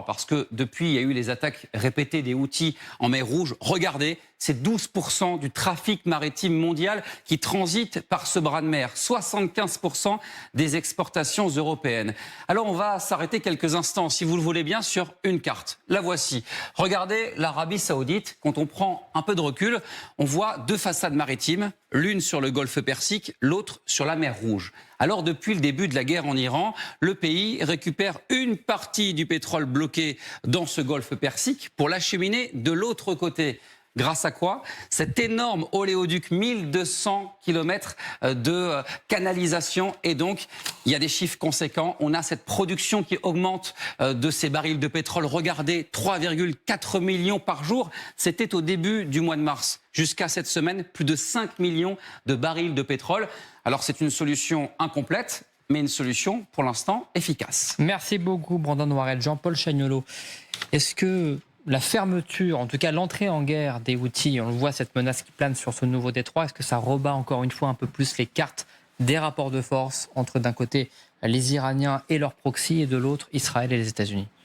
Parce que depuis, il y a eu les attaques répétées des Houthis en mer Rouge. Regardez, c'est 12% du trafic maritime mondial qui transite par ce bras de mer, 75% des exportations européennes. Alors on va s'arrêter quelques instants, si vous le voulez bien, sur une carte. La voici. Regardez l'Arabie Saoudite. Quand on prend un peu de recul, on voit deux façades maritimes, l'une sur le golfe Persique, l'autre sur la mer Rouge. Alors depuis le début de la guerre en Iran, le pays récupère une partie du pétrole bloqué dans ce golfe Persique pour l'acheminer de l'autre côté. Grâce à quoi? Cet énorme oléoduc, 1200 km de canalisation. Et donc, il y a des chiffres conséquents. On a cette production qui augmente de ces barils de pétrole. Regardez, 3,4 millions par jour. C'était au début du mois de mars. Jusqu'à cette semaine, plus de 5 millions de barils de pétrole. Alors, c'est une solution incomplète, mais une solution, pour l'instant, efficace. Merci beaucoup, Brandon Noirel. Jean-Paul Chagnolo, est-ce que la fermeture, en tout cas l'entrée en guerre des Houthis, on le voit, cette menace qui plane sur ce nouveau détroit, est-ce que ça rebat encore une fois un peu plus les cartes des rapports de force entre d'un côté les Iraniens et leurs proxys et de l'autre Israël et les États-Unis?